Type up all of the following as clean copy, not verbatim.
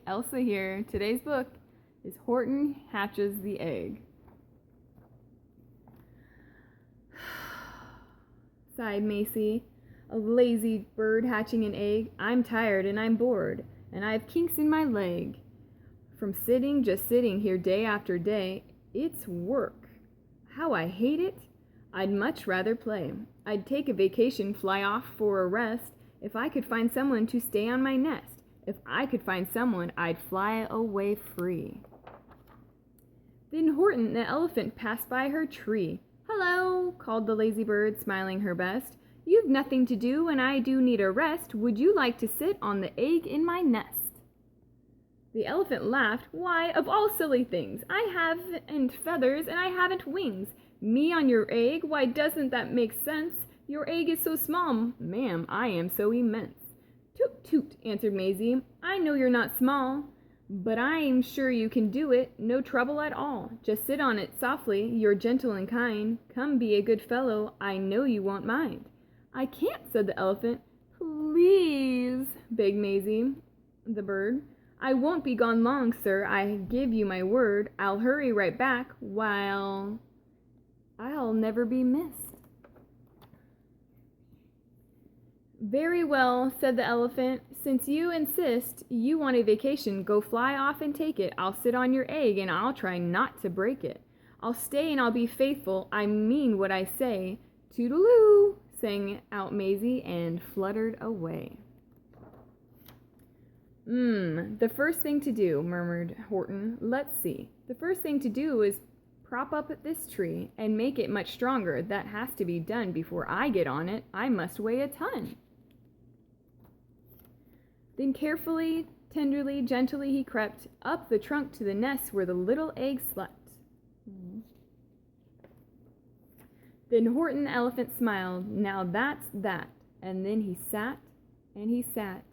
Elsa here. Today's book is Horton Hatches the Egg. Sighed Macy. A lazy bird hatching an egg. I'm tired and I'm bored, and I have kinks in my leg. From just sitting here day after day, it's work. How I hate it! I'd much rather play. I'd take a vacation, fly off for a rest, if I could find someone to stay on my nest. If I could find someone, I'd fly away free. Then Horton the elephant passed by her tree. Hello, called the lazy bird, smiling her best. You've nothing to do, and I do need a rest. Would you like to sit on the egg in my nest? The elephant laughed. Why, of all silly things, I haven't feathers and I haven't wings. Me on your egg? Why, doesn't that make sense? Your egg is so small, ma'am, I am so immense. Toot, toot, answered Maisie. I know you're not small, but I'm sure you can do it. No trouble at all. Just sit on it softly. You're gentle and kind. Come, be a good fellow. I know you won't mind. I can't, said the elephant. Please, begged Maisie, the bird. I won't be gone long, sir. I give you my word. I'll hurry right back, while I'll never be missed. Very well, said the elephant. Since you insist you want a vacation, go fly off and take it. I'll sit on your egg and I'll try not to break it. I'll stay and I'll be faithful. I mean what I say. Toodaloo, sang out Maisie and fluttered away. The first thing to do, murmured Horton. Let's see. The first thing to do is prop up this tree and make it much stronger. That has to be done before I get on it. I must weigh a ton. Then carefully, tenderly, gently he crept up the trunk to the nest where the little egg slept. Then Horton the elephant smiled. Now that's that. And then he sat, and he sat,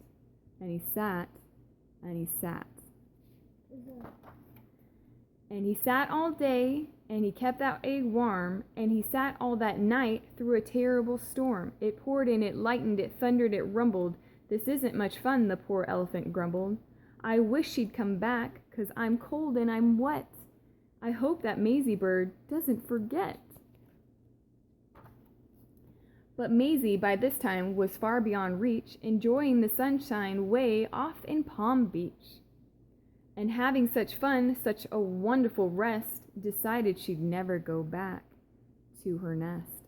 and he sat, and he sat. And he sat all day, and he kept that egg warm, and he sat all that night through a terrible storm. It poured and it lightened, it thundered, it rumbled. This isn't much fun, the poor elephant grumbled. I wish she'd come back, 'cause I'm cold and I'm wet. I hope that Maisie bird doesn't forget. But Maisie, by this time, was far beyond reach, enjoying the sunshine way off in Palm Beach. And having such fun, such a wonderful rest, decided she'd never go back to her nest.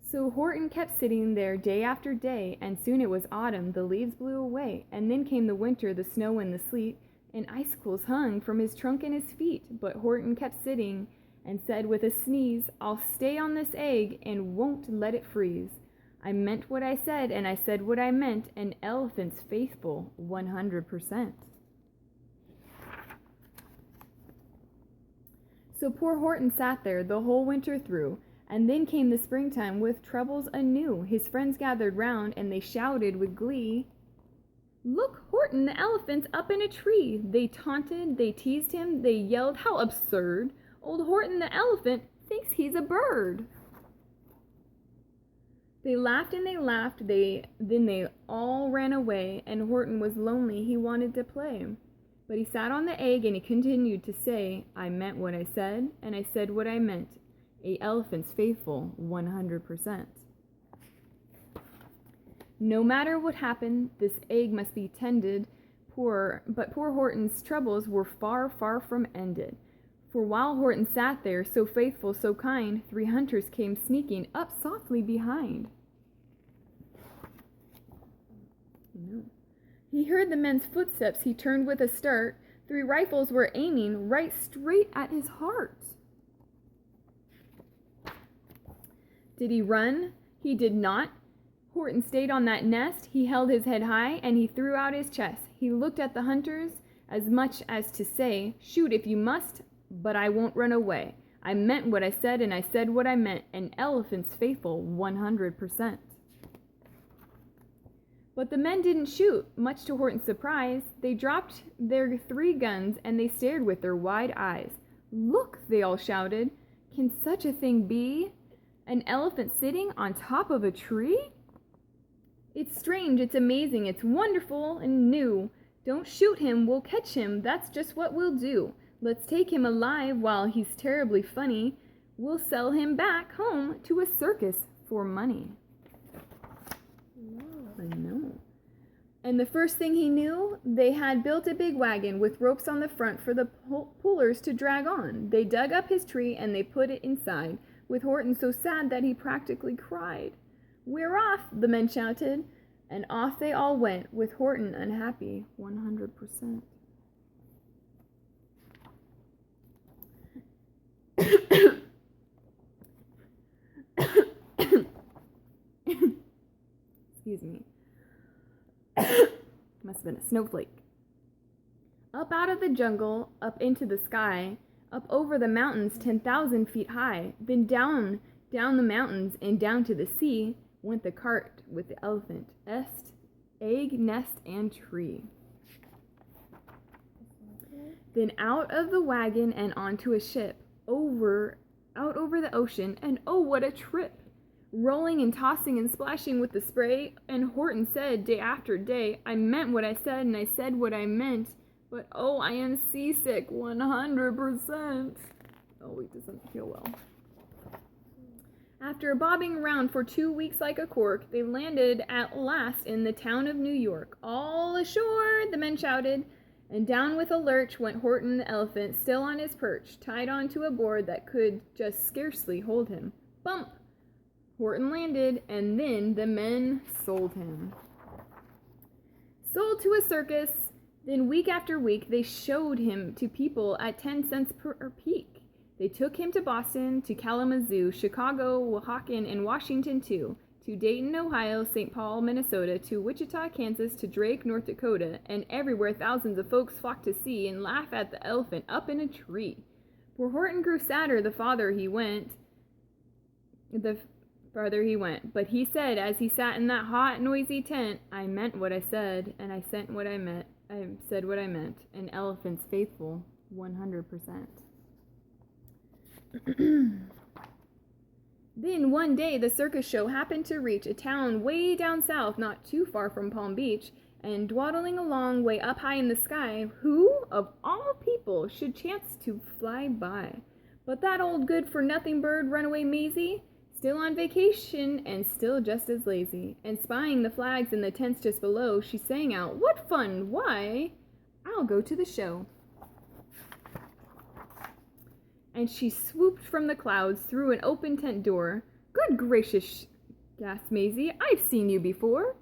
So Horton kept sitting there day after day, and soon it was autumn. The leaves blew away, and then came the winter, the snow and the sleet, and icicles hung from his trunk and his feet. But Horton kept sitting and said with a sneeze, I'll stay on this egg and won't let it freeze. I meant what I said, and I said what I meant, an elephant's faithful 100%. So poor Horton sat there the whole winter through, and then came the springtime with troubles anew. His friends gathered round, and they shouted with glee, Look, Horton the elephant's up in a tree. They taunted, they teased him, they yelled, How absurd! Old Horton the elephant thinks he's a bird. They laughed and they laughed, then they all ran away, and Horton was lonely, he wanted to play. But he sat on the egg and he continued to say, I meant what I said, and I said what I meant. A elephant's faithful 100%. No matter what happened, this egg must be tended. But poor Horton's troubles were far, far from ended. For while Horton sat there, so faithful, so kind, 3 hunters came sneaking up softly behind. He heard the men's footsteps. He turned with a start. 3 rifles were aiming right straight at his heart. Did he run? He did not. Horton stayed on that nest. He held his head high, and he threw out his chest. He looked at the hunters as much as to say, Shoot if you must, but I won't run away. I meant what I said, and I said what I meant. An elephant's faithful 100%. But the men didn't shoot, much to Horton's surprise. They dropped their 3 guns, and they stared with their wide eyes. Look, they all shouted. Can such a thing be? An elephant sitting on top of a tree? It's strange, it's amazing, it's wonderful and new. Don't shoot him, we'll catch him, that's just what we'll do. Let's take him alive while he's terribly funny. We'll sell him back home to a circus for money. I know. And the first thing he knew, they had built a big wagon with ropes on the front for the pullers to drag on. They dug up his tree and they put it inside, with Horton so sad that he practically cried. "We're off," the men shouted, and off they all went, with Horton unhappy 100%. Excuse me. Must have been a snowflake. Up out of the jungle, up into the sky, up over the mountains 10,000 feet high, then down the mountains and down to the sea went the cart with the elephant, egg, nest, and tree. Then out of the wagon and onto a ship, out over the ocean, and oh, what a trip! Rolling and tossing and splashing with the spray, and Horton said day after day, "I meant what I said and I said what I meant, but oh, I am seasick 100%. Oh, he doesn't feel well. After bobbing around for 2 weeks like a cork, they landed at last in the town of New York. "All ashore!" the men shouted, and down with a lurch went Horton the elephant, still on his perch, tied onto a board that could just scarcely hold him. Bump! Horton landed, and then the men sold him. Sold to a circus. Then week after week, they showed him to people at 10 cents per peek. They took him to Boston, to Kalamazoo, Chicago, Oaxaca, and Washington too, to Dayton, Ohio, St. Paul, Minnesota, to Wichita, Kansas, to Drake, North Dakota, and everywhere thousands of folks flocked to see and laugh at the elephant up in a tree. Poor Horton grew sadder the farther he went. But he said, as he sat in that hot, noisy tent, "I meant what I said, and I said what I meant. I said what I meant. An elephant's faithful 100%. Then one day the circus show happened to reach a town way down south, not too far from Palm Beach, and dwaddling along way up high in the sky, who, of all people, should chance to fly by? But that old good-for-nothing bird, Runaway Maisie, still on vacation and still just as lazy, and spying the flags in the tents just below, she sang out, "What fun! Why, I'll go to the show." And she swooped from the clouds through an open tent door. "Good gracious," gasped Maisie, "I've seen you before."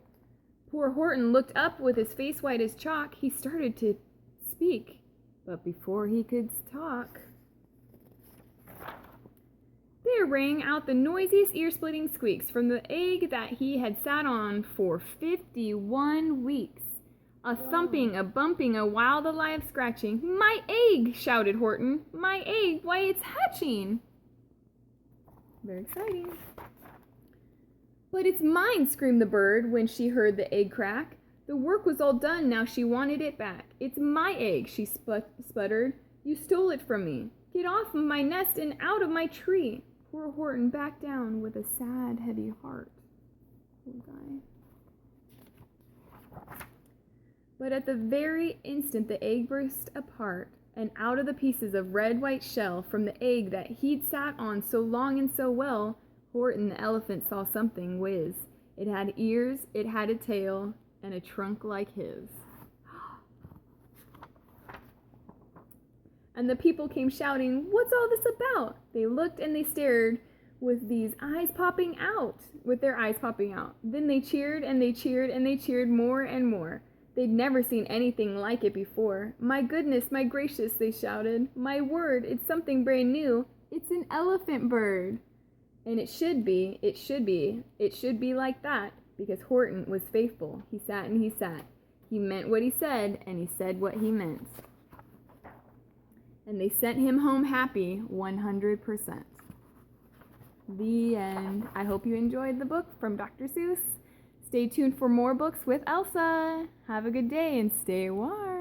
Poor Horton looked up with his face white as chalk. He started to speak, but before he could talk, there rang out the noisiest ear-splitting squeaks from the egg that he had sat on for 51 weeks. A thumping, a bumping, a wild alive scratching. "My egg!" shouted Horton. "My egg! Why, it's hatching!" Very exciting. "But it's mine!" screamed the bird when she heard the egg crack. The work was all done, now she wanted it back. "It's my egg," she sputtered. "You stole it from me. Get off of my nest and out of my tree." Poor Horton backed down with a sad, heavy heart. Poor guy. But at the very instant the egg burst apart, and out of the pieces of red-white shell from the egg that he'd sat on so long and so well, Horton the elephant saw something whiz. It had ears, it had a tail, and a trunk like his. And the people came shouting, "What's all this about?" They looked and they stared with their eyes popping out. Then they cheered and they cheered and they cheered more and more. They'd never seen anything like it before. "My goodness, my gracious," they shouted. "My word, it's something brand new. It's an elephant bird." And it should be like that, because Horton was faithful. He sat and he sat. He meant what he said, and he said what he meant. And they sent him home happy 100%. The end. I hope you enjoyed the book from Dr. Seuss. Stay tuned for more books with Elsa. Have a good day and stay warm.